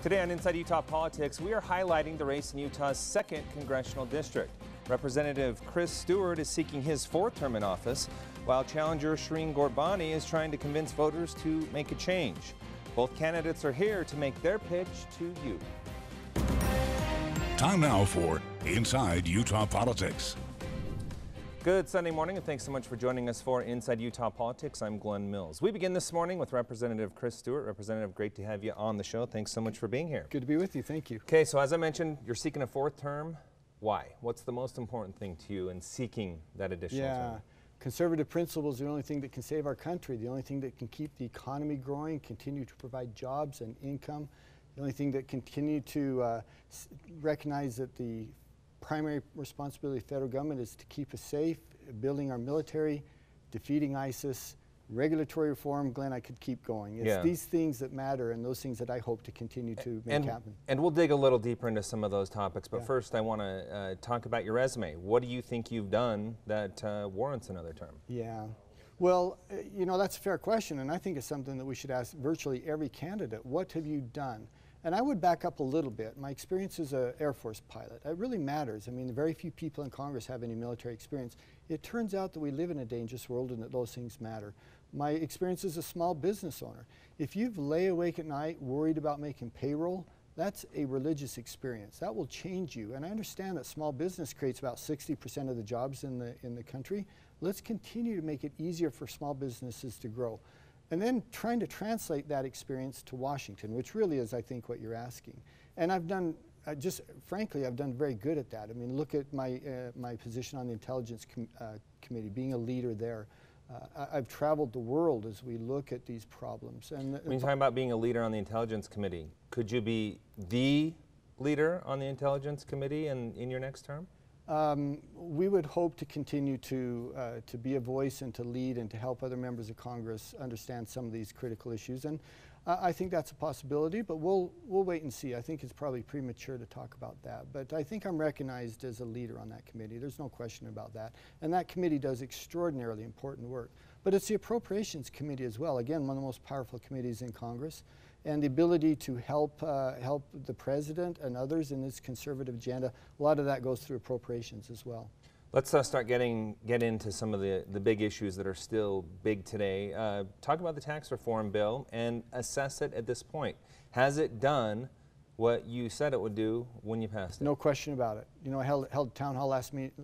Today on Inside Utah Politics, we are highlighting the race in Utah's 2nd Congressional District. Representative Chris Stewart is seeking his 4th term in office, while challenger Shireen Gorbani is trying to convince voters to make a change. Both candidates are here to make their pitch to you. Time now for Inside Utah Politics. Good Sunday morning, and thanks so much for joining us for Inside Utah Politics. I'm Glenn Mills. We begin this morning with Representative Chris Stewart. Representative, great to have you on the show. Thanks so much for being here. Good to be with you. Thank you. Okay, so as I mentioned, you're seeking a 4th term. Why? What's the most important thing to you in seeking that additional term? Conservative principles are the only thing that can save our country, the only thing that can keep the economy growing, continue to provide jobs and income, the only thing that continue to recognize that the primary responsibility of the federal government is to keep us safe, building our military, defeating ISIS, regulatory reform. Glenn, I could keep going. It's these things that matter and those things that I hope to continue to make happen. And we'll dig a little deeper into some of those topics, but first I want to talk about your resume. What do you think you've done that warrants another term? Yeah. Well, you know, that's a fair question, and I think it's something that we should ask virtually every candidate. What have you done? And I would back up a little bit. My experience as an Air Force pilot, it really matters. I mean, very few people in Congress have any military experience. It turns out that we live in a dangerous world and that those things matter. My experience as a small business owner. If you've lay awake at night worried about making payroll, that's a religious experience. That will change you. And I understand that small business creates about 60% of the jobs in the country. Let's continue to make it easier for small businesses to grow. And then trying to translate that experience to Washington, which really is, I think, what you're asking. And I've done, frankly, I've done very good at that. I mean, look at my, my position on the Intelligence Committee, being a leader there. I've traveled the world as we look at these problems. And when you're talking about being a leader on the Intelligence Committee, could you be the leader on the Intelligence Committee in your next term? We would hope to continue to be a voice and to lead and to help other members of Congress understand some of these critical issues. And I think that's a possibility, but we'll wait and see. I think it's probably premature to talk about that. But I think I'm recognized as a leader on that committee. There's no question about that. And that committee does extraordinarily important work. But it's the Appropriations Committee as well. Again, one of the most powerful committees in Congress. And the ability to help the president and others in this conservative agenda, a lot of that goes through appropriations as well. Let's start get into some of the big issues that are still big today. Talk about the tax reform bill and assess it at this point. Has it done what you said it would do when you passed it? No question about it. You know, I held a town hall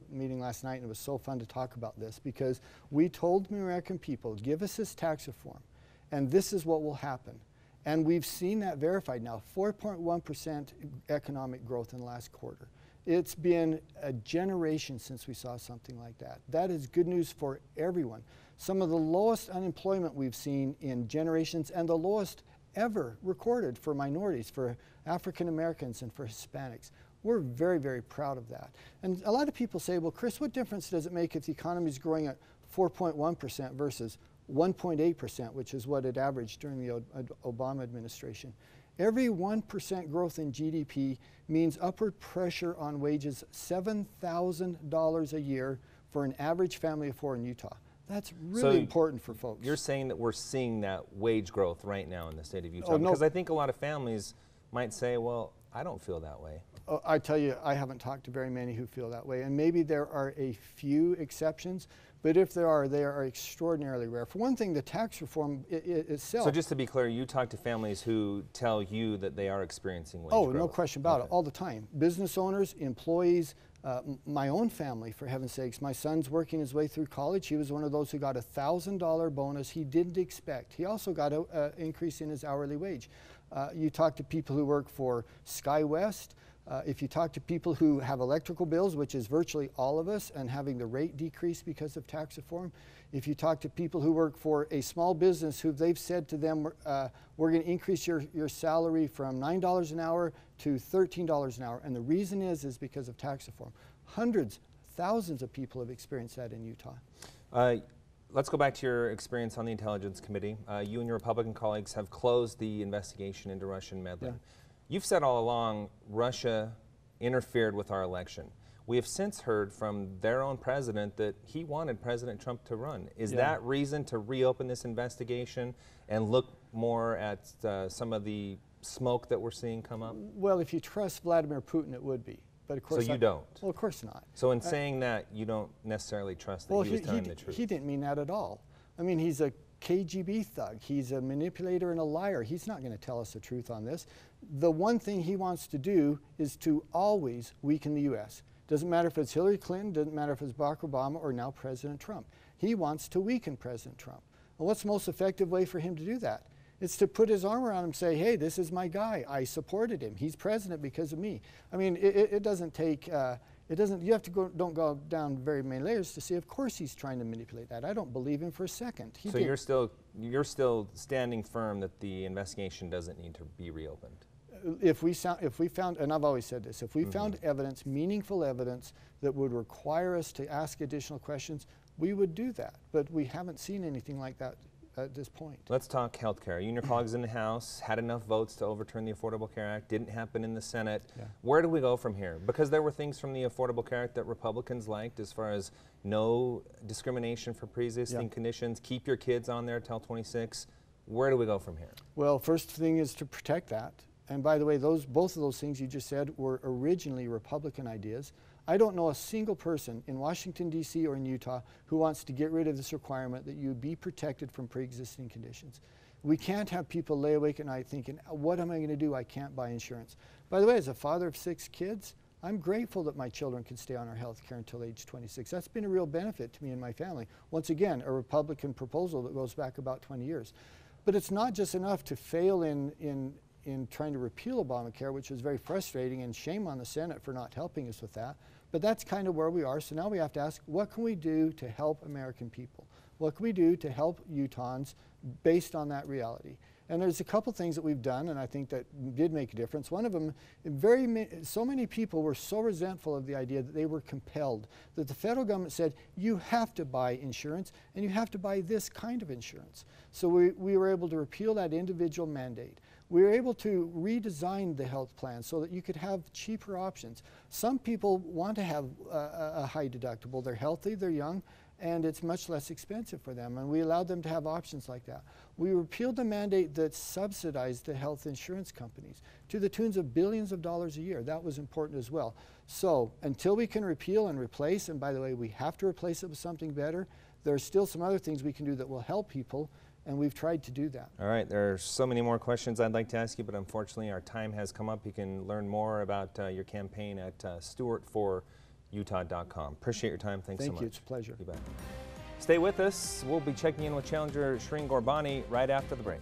meeting last night, and it was so fun to talk about this because we told the American people, give us this tax reform, and this is what will happen. And we've seen that verified now, 4.1% economic growth in the last quarter. It's been a generation since we saw something like that. That is good news for everyone. Some of the lowest unemployment we've seen in generations and the lowest ever recorded for minorities, for African Americans and for Hispanics. We're very, very proud of that. And a lot of people say, well, Chris, what difference does it make if the economy is growing at 4.1% versus 1.8%, which is what it averaged during the Obama administration? Every 1% growth in GDP means upward pressure on wages, $7,000 a year for an average family of 4 in Utah. That's really important for folks. You're saying that we're seeing that wage growth right now in the state of Utah? Oh, no. Because I think a lot of families might say, well, I don't feel that way. Oh, I tell you, I haven't talked to very many who feel that way, and maybe there are a few exceptions, but if there are, they are extraordinarily rare. For one thing, the tax reform itself. So just to be clear, you talk to families who tell you that they are experiencing wage growth? Oh, no question about it, all the time. Business owners, employees, my own family, for heaven's sakes. My son's working his way through college. He was one of those who got a $1,000 bonus he didn't expect. He also got an increase in his hourly wage. You talk to people who work for SkyWest. If you talk to people who have electrical bills, which is virtually all of us, and having the rate decrease because of tax reform, if you talk to people who work for a small business who they've said to them, we're going to increase your salary from $9 an hour to $13 an hour, and the reason is because of tax reform. Hundreds, thousands of people have experienced that in Utah. Let's go back to your experience on the Intelligence Committee. You and your Republican colleagues have closed the investigation into Russian meddling. Yeah. You've said all along Russia interfered with our election. We have since heard from their own president that he wanted President Trump to run. Is that reason to reopen this investigation and look more at some of the smoke that we're seeing come up? Well, if you trust Vladimir Putin, it would be. But of course, so you don't? Well, of course not. So in saying that, you don't necessarily trust that he was telling the truth? He didn't mean that at all. I mean, he's a KGB thug. He's a manipulator and a liar. He's not going to tell us the truth on this. The one thing he wants to do is to always weaken the U.S. Doesn't matter if it's Hillary Clinton, doesn't matter if it's Barack Obama or now President Trump. He wants to weaken President Trump. And what's the most effective way for him to do that? It's to put his arm around him and say, hey, this is my guy. I supported him. He's president because of me. I mean, it doesn't take, you have to don't go down very many layers to see, of course he's trying to manipulate that. I don't believe him for a second. So you're still standing firm that the investigation doesn't need to be reopened? If we found, and I've always said this, if we found evidence, meaningful evidence that would require us to ask additional questions, we would do that. But we haven't seen anything like that at this point. Let's talk health care. You and your colleagues in the House had enough votes to overturn the Affordable Care Act. Didn't happen in the Senate. Yeah. Where do we go from here? Because there were things from the Affordable Care Act that Republicans liked, as far as no discrimination for pre-existing conditions, keep your kids on there till 26. Where do we go from here? Well, first thing is to protect that. And by the way, both of those things you just said were originally Republican ideas. I don't know a single person in Washington, D.C. or in Utah who wants to get rid of this requirement that you be protected from pre-existing conditions. We can't have people lay awake at night thinking, what am I going to do? I can't buy insurance. By the way, as a father of 6 kids, I'm grateful that my children can stay on our health care until age 26. That's been a real benefit to me and my family. Once again, a Republican proposal that goes back about 20 years. But it's not just enough to fail in trying to repeal Obamacare, which was very frustrating, and shame on the Senate for not helping us with that. But that's kind of where we are. So now we have to ask, what can we do to help American people? What can we do to help Utahns based on that reality? And there's a couple things that we've done, and I think that did make a difference. One of them, so many people were so resentful of the idea that they were compelled, that the federal government said, you have to buy insurance, and you have to buy this kind of insurance. So we were able to repeal that individual mandate. We were able to redesign the health plan so that you could have cheaper options. Some people want to have a high deductible. They're healthy, they're young, and it's much less expensive for them, and we allowed them to have options like that. We repealed the mandate that subsidized the health insurance companies to the tunes of billions of dollars a year. That was important as well. So until we can repeal and replace, and by the way, we have to replace it with something better, there's still some other things we can do that will help people, and we've tried to do that. All right, there are so many more questions I'd like to ask you, but unfortunately our time has come up. You can learn more about your campaign at stewartforutah.com. Appreciate your time. Thanks so much. Thank you. It's a pleasure. You bet. Stay with us. We'll be checking in with challenger Shireen Gorbani right after the break.